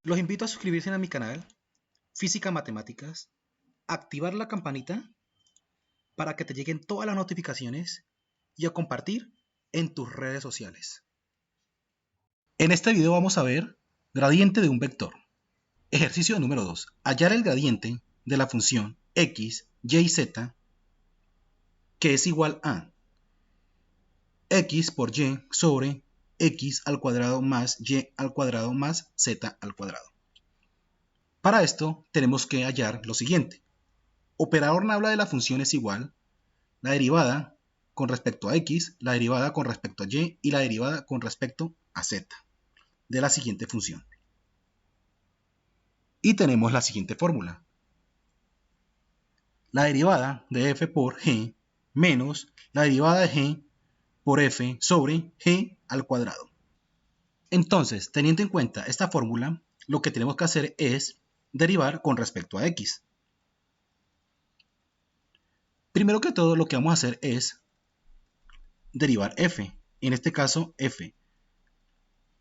Los invito a suscribirse a mi canal Física Matemáticas, activar la campanita para que te lleguen todas las notificaciones y a compartir en tus redes sociales. En este video vamos a ver gradiente de un vector. Ejercicio número 2. Hallar el gradiente de la función x, y y z que es igual a x por y sobre x al cuadrado más y al cuadrado más z al cuadrado. Para esto tenemos que hallar lo siguiente. Operador habla de la función es igual, la derivada con respecto a x, la derivada con respecto a y la derivada con respecto a z de la siguiente función. Y tenemos la siguiente fórmula. La derivada de f por g menos la derivada de g por f sobre g al cuadrado. Entonces, teniendo en cuenta esta fórmula, lo que tenemos que hacer es derivar con respecto a x. Primero que todo, lo que vamos a hacer es derivar f. En este caso, f.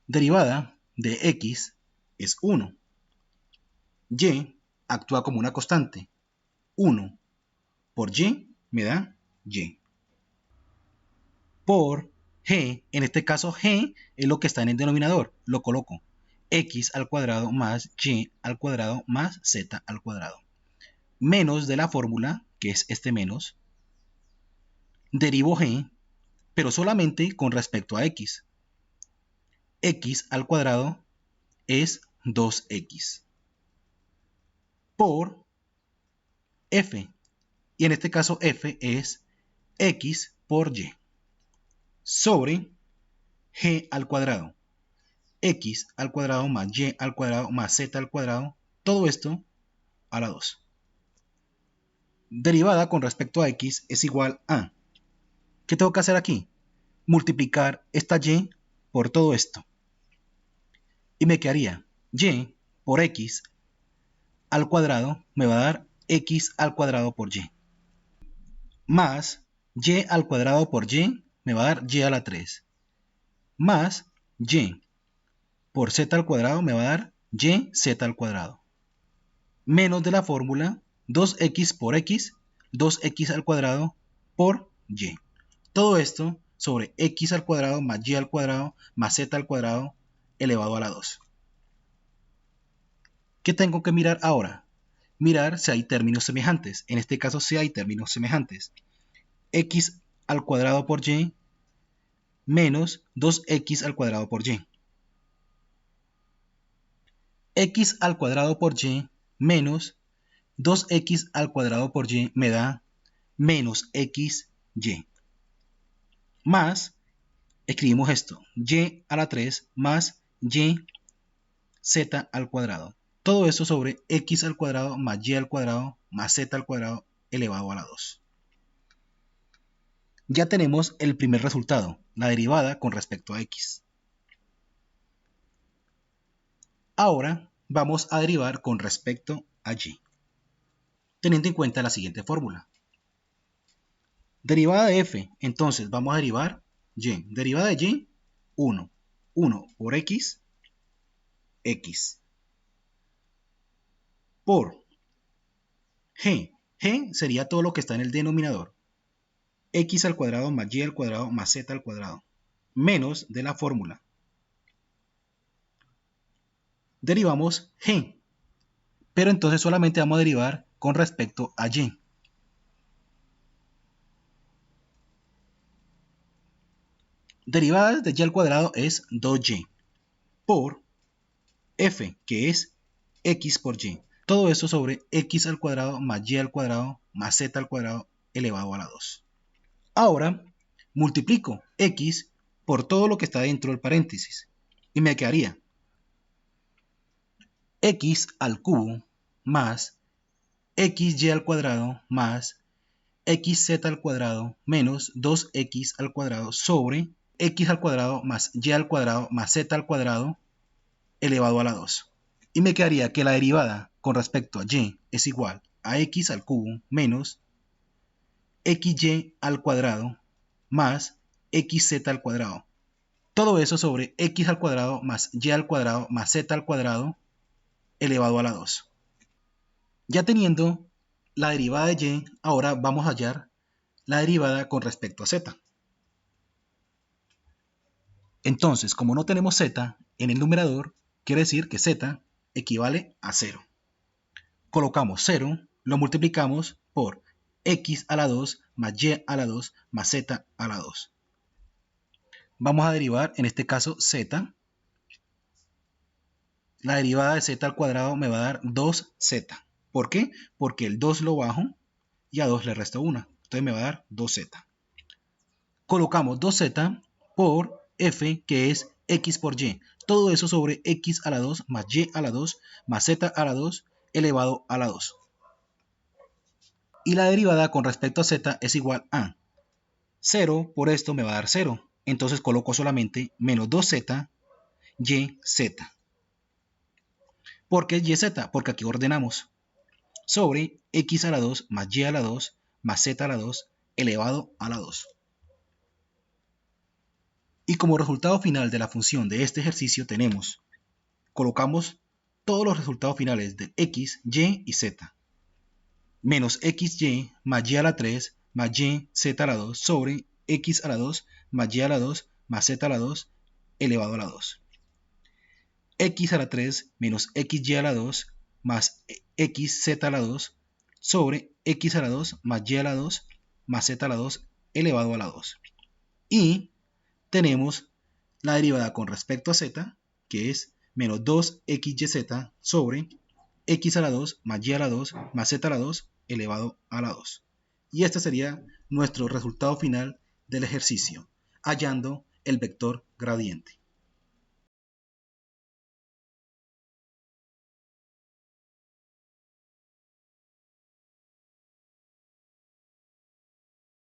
Derivada de x es 1. Y actúa como una constante. 1 por y me da y. Por g, en este caso g es lo que está en el denominador. Lo coloco x al cuadrado más y al cuadrado más z al cuadrado. Menos de la fórmula, que es este menos. Derivo g, pero solamente con respecto a x. X al cuadrado es 2x. Por f. Y en este caso f es x por y. Sobre g al cuadrado. X al cuadrado más y al cuadrado más z al cuadrado. Todo esto a la 2. Derivada con respecto a x es igual a... ¿Qué tengo que hacer aquí? Multiplicar esta y por todo esto. Y me quedaría y por x al cuadrado me va a dar x al cuadrado por y. Más y al cuadrado por y me va a dar y a la 3. Más y por z al cuadrado me va a dar y z al cuadrado. Menos de la fórmula 2x por x, 2x al cuadrado por y. Todo esto sobre x al cuadrado más y al cuadrado más z al cuadrado elevado a la 2. ¿Qué tengo que mirar ahora? Mirar si hay términos semejantes. En este caso si hay términos semejantes. X al cuadrado por y menos 2x al cuadrado por y. X al cuadrado por y menos 2x al cuadrado por y me da menos xy. Más, escribimos esto, y a la 3 más y z al cuadrado. Todo eso sobre x al cuadrado más y al cuadrado más z al cuadrado elevado a la 2. Ya tenemos el primer resultado, la derivada con respecto a x. Ahora vamos a derivar con respecto a y, teniendo en cuenta la siguiente fórmula. Derivada de f, entonces vamos a derivar y. Derivada de y, 1. 1 por x, x. Por g. G sería todo lo que está en el denominador. X al cuadrado más y al cuadrado más z al cuadrado. Menos de la fórmula. Derivamos g. Pero entonces solamente vamos a derivar con respecto a y. Derivada de y al cuadrado es 2y. Por f, que es x por y. Todo eso sobre x al cuadrado más y al cuadrado más z al cuadrado elevado a la 2. Ahora multiplico x por todo lo que está dentro del paréntesis. Y me quedaría x al cubo más xy al cuadrado más xz al cuadrado menos 2x al cuadrado sobre x al cuadrado más y al cuadrado más z al cuadrado elevado a la 2. Y me quedaría que la derivada con respecto a y es igual a x al cubo menos xy al cuadrado más xz al cuadrado. Todo eso sobre x al cuadrado más y al cuadrado más z al cuadrado elevado a la 2. Ya teniendo la derivada de y, ahora vamos a hallar la derivada con respecto a z. Entonces, como no tenemos z en el numerador, quiere decir que z equivale a 0. Colocamos 0, lo multiplicamos por x a la 2 más y a la 2 más z a la 2. Vamos a derivar, en este caso, z. La derivada de z al cuadrado me va a dar 2z. ¿Por qué? Porque el 2 lo bajo y a 2 le resto 1. Entonces me va a dar 2z. Colocamos 2z por f, que es x por y. Todo eso sobre x a la 2 más y a la 2 más z a la 2 elevado a la 2. Y la derivada con respecto a z es igual a 0 por esto me va a dar 0. Entonces coloco solamente menos 2z yz. ¿Por qué yz? Porque aquí ordenamos sobre x a la 2 más y a la 2 más z a la 2 elevado a la 2. Y como resultado final de la función de este ejercicio colocamos todos los resultados finales de x, y y z. Menos xy más y a la 3 más y z a la 2 sobre x a la 2 más y a la 2 más z a la 2 elevado a la 2. X a la 3 menos xy a la 2 más xz a la 2 sobre x a la 2 más y a la 2 más z a la 2 elevado a la 2. Y tenemos la derivada con respecto a z, que es menos 2xyz sobre x a la 2 más y a la 2 más z a la 2 elevado a la 2. Y este sería nuestro resultado final del ejercicio, hallando el vector gradiente.